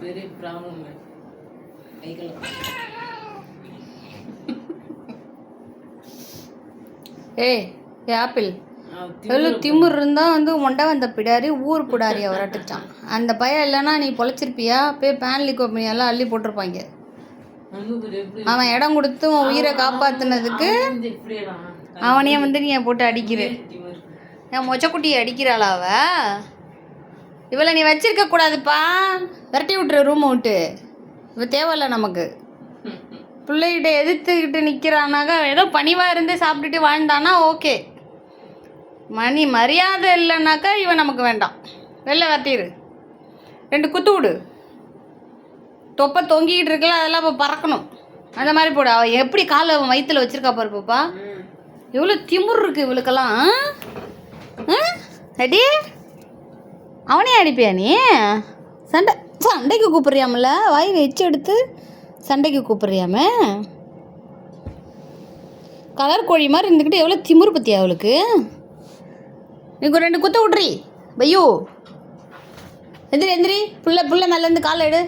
பெரிய ப்ராப்ளம். ஏய் ஆப்பிள் எவ்வளோ திமுர் இருந்தால் வந்து மொண்டை வந்த பிடாரி ஊர் பிடாரி அவரட்டுச்சான். அந்த பையன் இல்லைன்னா நீ பொழைச்சிருப்பியா? போய் பேன்லி கோப்பையெல்லாம் அள்ளி போட்டிருப்பாங்க. அவன் இடம் கொடுத்து உன் உயிரை காப்பாற்றினதுக்கு அவனையே வந்து நீ போட்டு அடிக்கிற. என் மொச்சக்குட்டியை அடிக்கிறாளா அவ? இவளை நீ வச்சிருக்க கூடாதுப்பா, விரட்டி விட்டுரு ரூமை விட்டு. இவ தேவையில்ல நமக்கு. பிள்ளைகிட்ட எதிர்த்துக்கிட்டு நிற்கிறானாக்கா ஏதோ பணிவாக இருந்து சாப்பிட்டுட்டு வாழ்ந்தானா ஓகே. மரியாதை இல்லைனாக்கா இவன் நமக்கு வேண்டாம். வெளில விரட்டிடு, 2 குத்து விடு. தொப்பை தொங்கிக்கிட்டு இருக்கல, அதெல்லாம் இப்போ பறக்கணும். அந்த மாதிரி போடு. அவள் எப்படி காலை வயிற்றுல வச்சிருக்கா பாரு பாப்பா. எவ்வளோ திமுர் இருக்குது இவளுக்கெல்லாம். அடி அவனே அடிப்பியா நீ? சண்டைக்கு கூப்பிட்றியாமல? வாய் வச்சு எடுத்து சண்டைக்கு கூப்பிட்றியாம? கலர் கோழி மாதிரி இருந்துக்கிட்டு எவ்வளோ திமுரு பற்றியா அவளுக்கு? நீங்க 2 குத்த விட்றி பையோ. எந்திரி புள்ள மேலேருந்து காலை எடு.